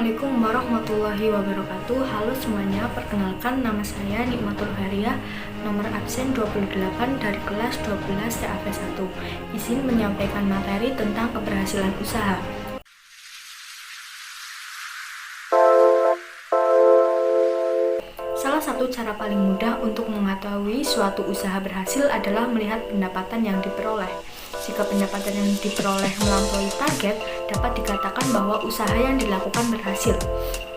Assalamualaikum warahmatullahi wabarakatuh. Halo semuanya, perkenalkan nama saya Nikmatul Hariah, nomor absen 28 dari kelas 12 TAP 1. Izin menyampaikan materi tentang keberhasilan usaha. Salah satu cara paling mudah untuk mengetahui suatu usaha berhasil adalah melihat pendapatan yang diperoleh. Jika pendapatan yang diperoleh melampaui target, dapat dikatakan bahwa usaha yang dilakukan berhasil.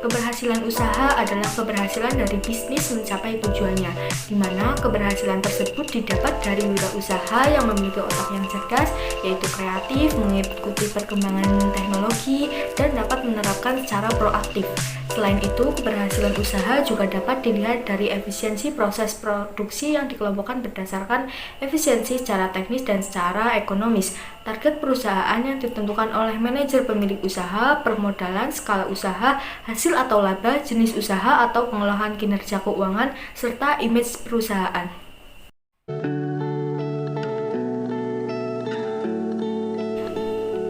Keberhasilan usaha adalah keberhasilan dari bisnis mencapai tujuannya, di mana keberhasilan tersebut didapat dari wirausaha yang memiliki otak yang cerdas, yaitu kreatif, mengikuti perkembangan teknologi, dan dapat menerapkan secara proaktif. Selain itu, keberhasilan usaha juga dapat dilihat dari efisiensi proses produksi yang dikelompokkan berdasarkan efisiensi secara teknis dan secara ekonomis. Target perusahaan yang ditentukan oleh manajer pemilik usaha, permodalan, skala usaha, hasil atau laba, jenis usaha atau pengolahan kinerja keuangan, serta image perusahaan.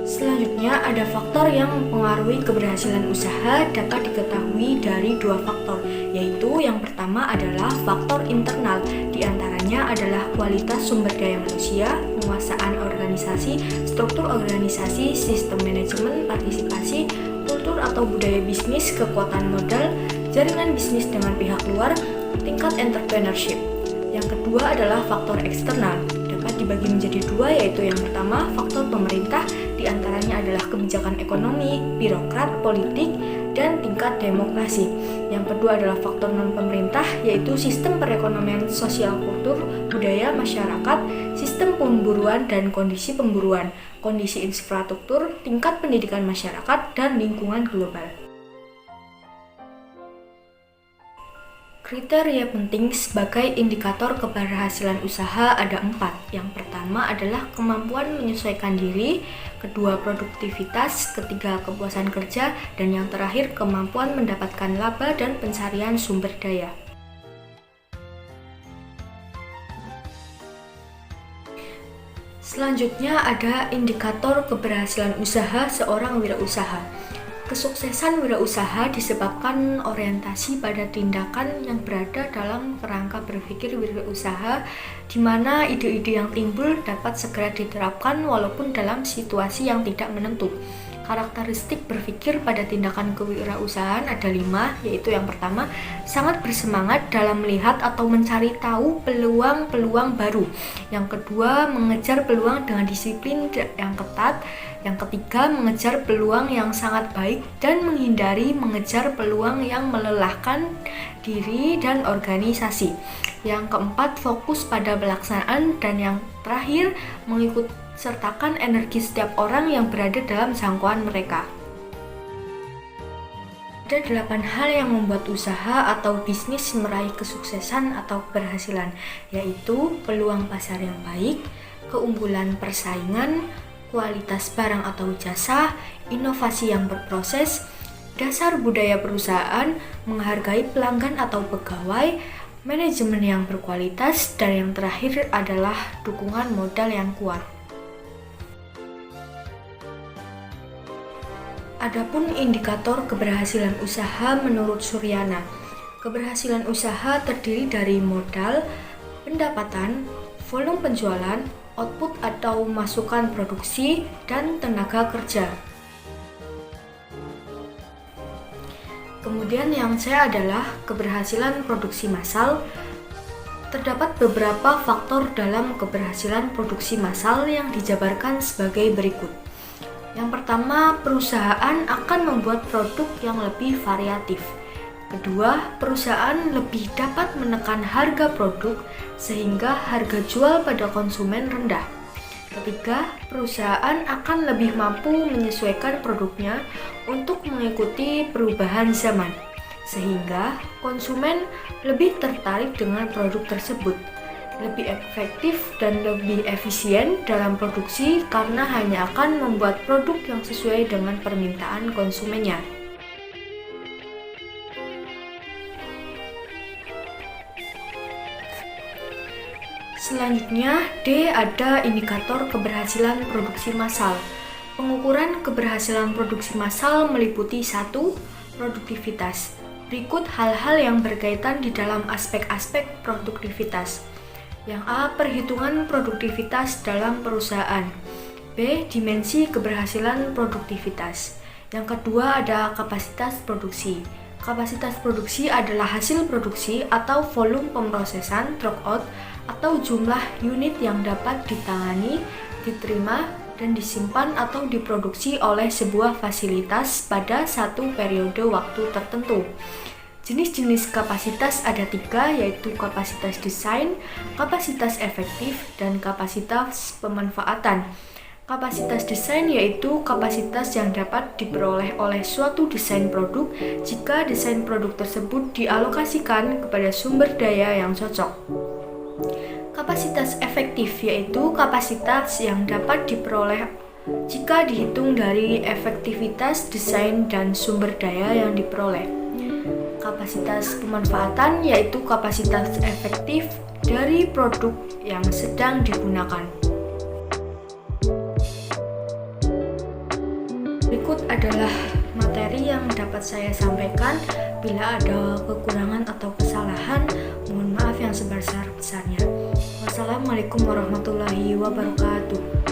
Selanjutnya, ada faktor yang mempengaruhi keberhasilan usaha dapat diketahui dari dua faktor, yaitu yang pertama adalah faktor internal, diantaranya adalah kualitas sumber daya manusia, penguasaan organisasi, struktur organisasi, sistem manajemen, partisipasi, kultur atau budaya bisnis, kekuatan modal, jaringan bisnis dengan pihak luar, tingkat entrepreneurship. Yang kedua adalah faktor eksternal, dapat dibagi menjadi dua, yaitu yang pertama faktor pemerintah, diantaranya adalah kebijakan ekonomi, birokrat, politik, dan tingkat demokrasi. Yang kedua adalah faktor non-pemerintah, yaitu sistem perekonomian sosial kultur, budaya masyarakat, sistem pemburuan dan kondisi pemburuan, kondisi infrastruktur, tingkat pendidikan masyarakat, dan lingkungan global. Kriteria penting sebagai indikator keberhasilan usaha ada 4. Yang pertama adalah kemampuan menyesuaikan diri, kedua produktivitas, ketiga kepuasan kerja, dan yang terakhir kemampuan mendapatkan laba dan pencarian sumber daya. Selanjutnya ada indikator keberhasilan usaha seorang wirausaha. Kesuksesan wirausaha disebabkan orientasi pada tindakan yang berada dalam kerangka berpikir wirausaha, di mana ide-ide yang timbul dapat segera diterapkan walaupun dalam situasi yang tidak menentu. Karakteristik berpikir pada tindakan kewirausahaan ada 5, yaitu yang pertama, sangat bersemangat dalam melihat atau mencari tahu peluang-peluang baru. Yang kedua, mengejar peluang dengan disiplin yang ketat. Yang ketiga, mengejar peluang yang sangat baik dan menghindari mengejar peluang yang melelahkan diri dan organisasi. Yang keempat, fokus pada pelaksanaan. Dan yang terakhir, mengikut sertakan energi setiap orang yang berada dalam jangkauan mereka. Ada 8 hal yang membuat usaha atau bisnis meraih kesuksesan atau keberhasilan, yaitu peluang pasar yang baik, keunggulan persaingan, kualitas barang atau jasa, inovasi yang berproses, dasar budaya perusahaan, menghargai pelanggan atau pegawai, manajemen yang berkualitas, dan yang terakhir adalah dukungan modal yang kuat. Adapun indikator keberhasilan usaha menurut Suryana, keberhasilan usaha terdiri dari modal, pendapatan, volume penjualan, output atau masukan produksi, dan tenaga kerja. Kemudian yang C adalah keberhasilan produksi massal. Terdapat beberapa faktor dalam keberhasilan produksi massal yang dijabarkan sebagai berikut. Yang pertama, perusahaan akan membuat produk yang lebih variatif. Kedua, perusahaan lebih dapat menekan harga produk sehingga harga jual pada konsumen rendah. Ketiga, perusahaan akan lebih mampu menyesuaikan produknya untuk mengikuti perubahan zaman, sehingga konsumen lebih tertarik dengan produk tersebut. Lebih efektif dan lebih efisien dalam produksi karena hanya akan membuat produk yang sesuai dengan permintaan konsumennya. Selanjutnya, D ada indikator keberhasilan produksi massal. Pengukuran keberhasilan produksi massal meliputi 1. Produktivitas. Berikut hal-hal yang berkaitan di dalam aspek-aspek produktivitas. Yang A. Perhitungan produktivitas dalam perusahaan. B. Dimensi keberhasilan produktivitas. Yang kedua ada kapasitas produksi. Kapasitas produksi adalah hasil produksi atau volume pemrosesan (throughput) atau jumlah unit yang dapat ditangani, diterima, dan disimpan atau diproduksi oleh sebuah fasilitas pada satu periode waktu tertentu. Jenis-jenis kapasitas ada 3, yaitu kapasitas desain, kapasitas efektif, dan kapasitas pemanfaatan. Kapasitas desain yaitu kapasitas yang dapat diperoleh oleh suatu desain produk jika desain produk tersebut dialokasikan kepada sumber daya yang cocok. Kapasitas efektif yaitu kapasitas yang dapat diperoleh jika dihitung dari efektivitas desain dan sumber daya yang diperoleh. Kapasitas pemanfaatan yaitu kapasitas efektif dari produk yang sedang digunakan. Berikut adalah materi yang dapat saya sampaikan. Bila ada kekurangan atau kesalahan, mohon maaf yang sebesar-besarnya. Wassalamualaikum warahmatullahi wabarakatuh.